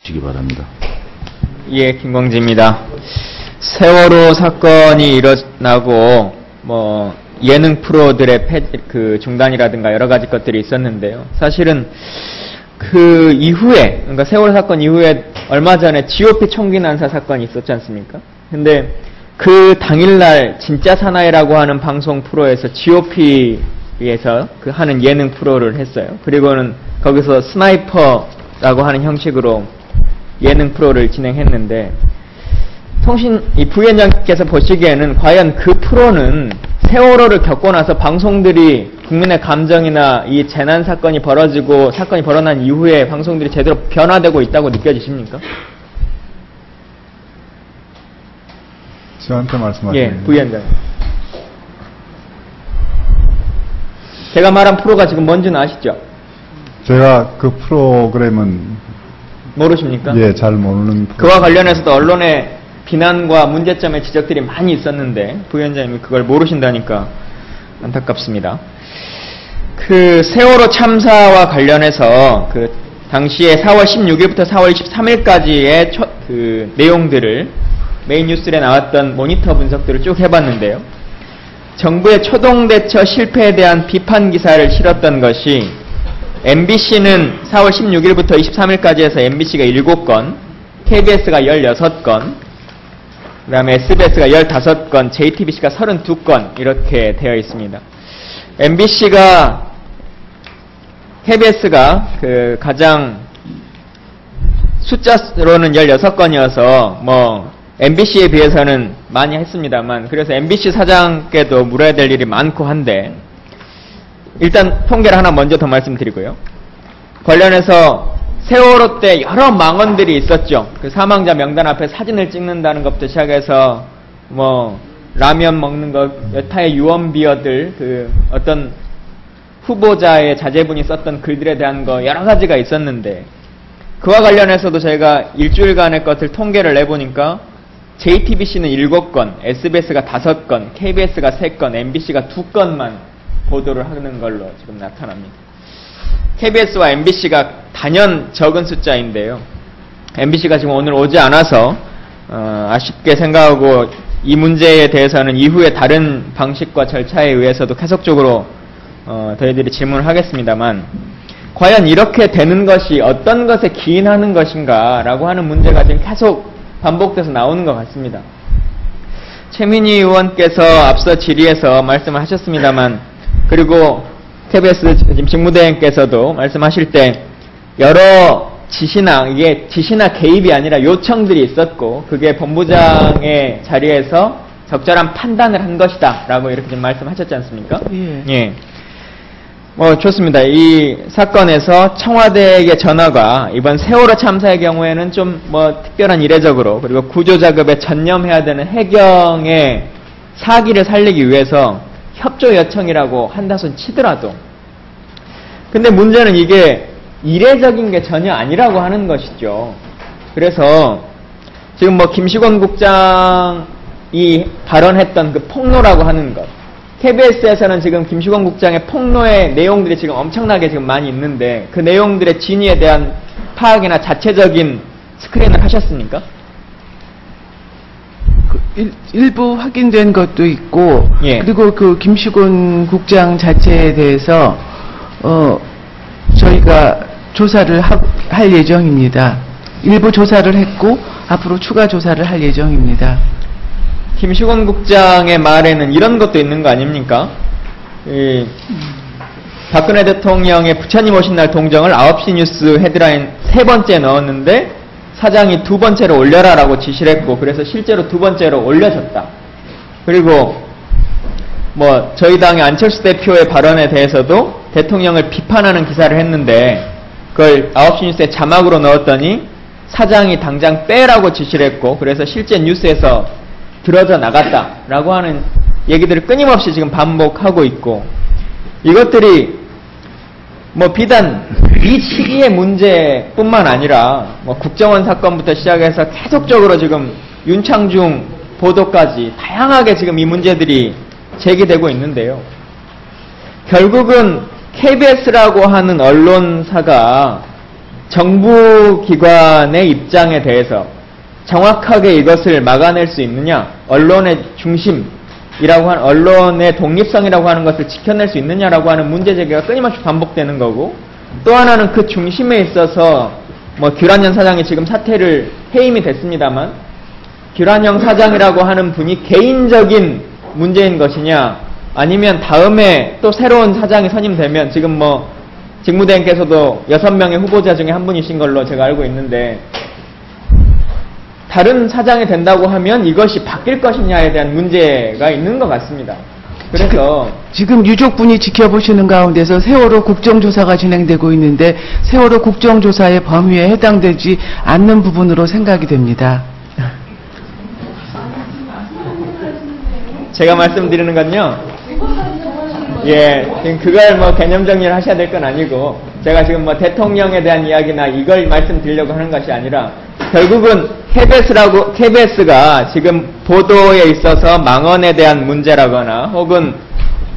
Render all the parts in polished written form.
주시기 바랍니다. 예, 김광지입니다. 세월호 사건이 일어나고 예능 프로들의 중단이라든가 여러 가지 것들이 있었는데요. 사실은 그 이후에, 그러니까 세월호 사건 이후에 얼마 전에 GOP 총기 난사 사건이 있었지 않습니까? 근데 그 당일날 진짜 사나이라고 하는 방송 프로에서 GOP에서 하는 예능 프로를 했어요. 그리고는 거기서 스나이퍼라고 하는 형식으로 예능 프로를 진행했는데, 이 부위원장께서 보시기에는 과연 그 프로는 세월호를 겪고 나서 방송들이 국민의 감정이나 이 재난 사건이 벌어지고 사건이 벌어난 이후에 방송들이 제대로 변화되고 있다고 느껴지십니까? 저한테 말씀하시는 예, 부위원장. 제가 말한 프로가 지금 뭔지는 아시죠? 제가 그 프로그램은 모르십니까? 예, 잘 모르는 그와 관련해서도 언론의 비난과 문제점의 지적들이 많이 있었는데 부위원장님이 그걸 모르신다니까 안타깝습니다. 그 세월호 참사와 관련해서 그 당시에 4월 16일부터 4월 23일까지의 그 내용들을 메인 뉴스에 나왔던 모니터 분석들을 쭉 해봤는데요. 정부의 초동대처 실패에 대한 비판 기사를 실었던 것이 MBC는 4월 16일부터 23일까지 해서 MBC가 7건, KBS가 16건, 그 다음에 SBS가 15건, JTBC가 32건 이렇게 되어 있습니다. KBS가 그 가장 숫자로는 16건이어서 MBC에 비해서는 많이 했습니다만, 그래서 MBC 사장께도 물어야 될 일이 많고 한데, 일단 통계를 하나 먼저 더 말씀드리고요. 관련해서 세월호 때 여러 망언들이 있었죠. 그 사망자 명단 앞에 사진을 찍는다는 것부터 시작해서 라면 먹는 것, 여타의 유언비어들, 그 어떤 후보자의 자제분이 썼던 글들에 대한 거 여러 가지가 있었는데, 그와 관련해서도 저희가 일주일간의 것을 통계를 내보니까 JTBC는 7건, SBS가 5건, KBS가 3건, MBC가 2건만 보도를 하는 걸로 지금 나타납니다. KBS와 MBC가 단연 적은 숫자인데요. MBC가 지금 오늘 오지 않아서 아쉽게 생각하고, 이 문제에 대해서는 이후에 다른 방식과 절차에 의해서도 계속적으로 저희들이 질문을 하겠습니다만, 과연 이렇게 되는 것이 어떤 것에 기인하는 것인가 라고 하는 문제가 지금 계속 반복돼서 나오는 것 같습니다. 최민희 의원께서 앞서 질의에서 말씀을 하셨습니다만, 그리고 KBS 지금 직무대행께서도 말씀하실 때 여러 이게 지시나 개입이 아니라 요청들이 있었고, 그게 본부장의 자리에서 적절한 판단을 한 것이다 라고 이렇게 지금 말씀하셨지 않습니까? 예. 좋습니다. 이 사건에서 청와대의 전화가 이번 세월호 참사의 경우에는 좀 특별한 이례적으로, 그리고 구조작업에 전념해야 되는 해경의 사기를 살리기 위해서 협조 요청이라고 한다손 치더라도, 근데 문제는 이게 이례적인 게 전혀 아니라고 하는 것이죠. 그래서 지금 김시곤 국장이 발언했던 그 폭로라고 하는 것, KBS에서는 지금 김시곤 국장의 폭로의 내용들이 지금 엄청나게 지금 많이 있는데, 그 내용들의 진위에 대한 파악이나 자체적인 스크린을 하셨습니까? 일부 확인된 것도 있고, 예. 그리고 그 김시곤 국장 자체에 대해서 저희가 조사를 할 예정입니다. 일부 조사를 했고 앞으로 추가 조사를 할 예정입니다. 김시곤 국장의 말에는 이런 것도 있는 거 아닙니까? 박근혜 대통령의 부처님 오신 날 동정을 9시 뉴스 헤드라인 3번째 넣었는데 사장이 2번째로 올려라라고 지시를 했고, 그래서 실제로 2번째로 올려졌다. 그리고 저희 당의 안철수 대표의 발언에 대해서도 대통령을 비판하는 기사를 했는데, 그걸 9시 뉴스에 자막으로 넣었더니 사장이 당장 빼라고 지시를 했고, 그래서 실제 뉴스에서 들어져 나갔다라고 하는 얘기들을 끊임없이 지금 반복하고 있고, 이것들이 비단 이 시기의 문제뿐만 아니라 국정원 사건부터 시작해서 계속적으로 지금 윤창중 보도까지 다양하게 지금 이 문제들이 제기되고 있는데요. 결국은 KBS라고 하는 언론사가 정부 기관의 입장에 대해서 정확하게 이것을 막아낼 수 있느냐, 언론의 중심이라고 하는, 언론의 독립성이라고 하는 것을 지켜낼 수 있느냐라고 하는 문제 제기가 끊임없이 반복되는 거고, 또 하나는 그 중심에 있어서 규란현 사장이 지금 사퇴를 해임이 됐습니다만, 규란형 사장이라고 하는 분이 개인적인 문제인 것이냐, 아니면 다음에 또 새로운 사장이 선임되면, 지금 직무대행께서도 6명의 후보자 중에 한 분이신 걸로 제가 알고 있는데, 다른 사장이 된다고 하면 이것이 바뀔 것이냐에 대한 문제가 있는 것 같습니다. 그래서 지금 유족분이 지켜보시는 가운데서 세월호 국정조사가 진행되고 있는데 세월호 국정조사의 범위에 해당되지 않는 부분으로 생각이 됩니다. 제가 말씀드리는 건요, 지금 그걸 개념 정리를 하셔야 될 건 아니고, 제가 지금 대통령에 대한 이야기나 이걸 말씀드리려고 하는 것이 아니라, 결국은 KBS가 지금 보도에 있어서 망언에 대한 문제라거나, 혹은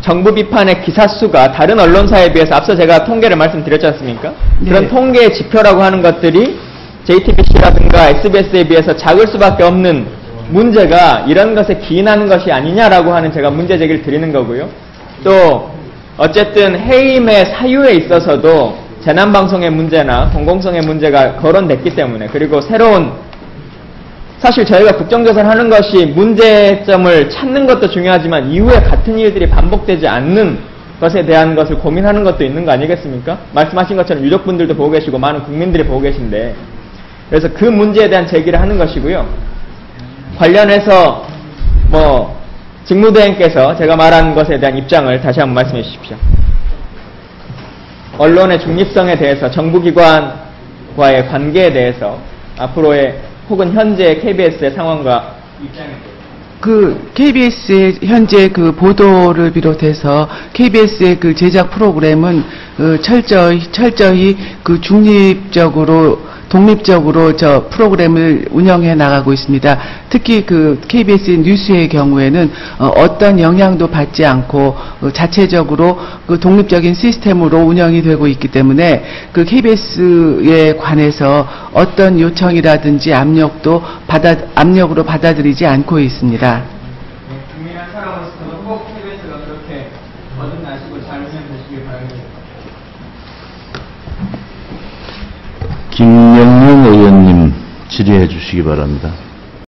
정부 비판의 기사 수가 다른 언론사에 비해서, 앞서 제가 통계를 말씀드렸지 않습니까? 네. 그런 통계의 지표라고 하는 것들이 JTBC라든가 SBS에 비해서 작을 수밖에 없는 문제가 이런 것에 기인하는 것이 아니냐라고 하는 제가 문제 제기를 드리는 거고요. 또 어쨌든 해임의 사유에 있어서도 재난방송의 문제나 공공성의 문제가 거론됐기 때문에, 그리고 새로운, 사실 저희가 국정조사를 하는 것이 문제점을 찾는 것도 중요하지만 이후에 같은 일들이 반복되지 않는 것에 대한 것을 고민하는 것도 있는 거 아니겠습니까? 말씀하신 것처럼 유족분들도 보고 계시고 많은 국민들이 보고 계신데, 그래서 그 문제에 대한 제기를 하는 것이고요. 관련해서 직무대행께서 제가 말한 것에 대한 입장을 다시 한번 말씀해 주십시오. 언론의 중립성에 대해서, 정부기관과의 관계에 대해서, 앞으로의 혹은 현재 KBS의 상황과 입장에 대해서. KBS의 현재 보도를 비롯해서 KBS의 제작 프로그램은 철저히 중립적으로 독립적으로 프로그램을 운영해 나가고 있습니다. 특히 KBS 뉴스의 경우에는 어떤 영향도 받지 않고 자체적으로 독립적인 시스템으로 운영이 되고 있기 때문에 KBS에 관해서 어떤 요청이라든지 압력으로 받아들이지 않고 있습니다. 국민한 사람으로서는 꼭 KBS가 그렇게 거듭나시고 잘 운영되시길 바랍니다. 김영윤 의원님 질의해 주시기 바랍니다.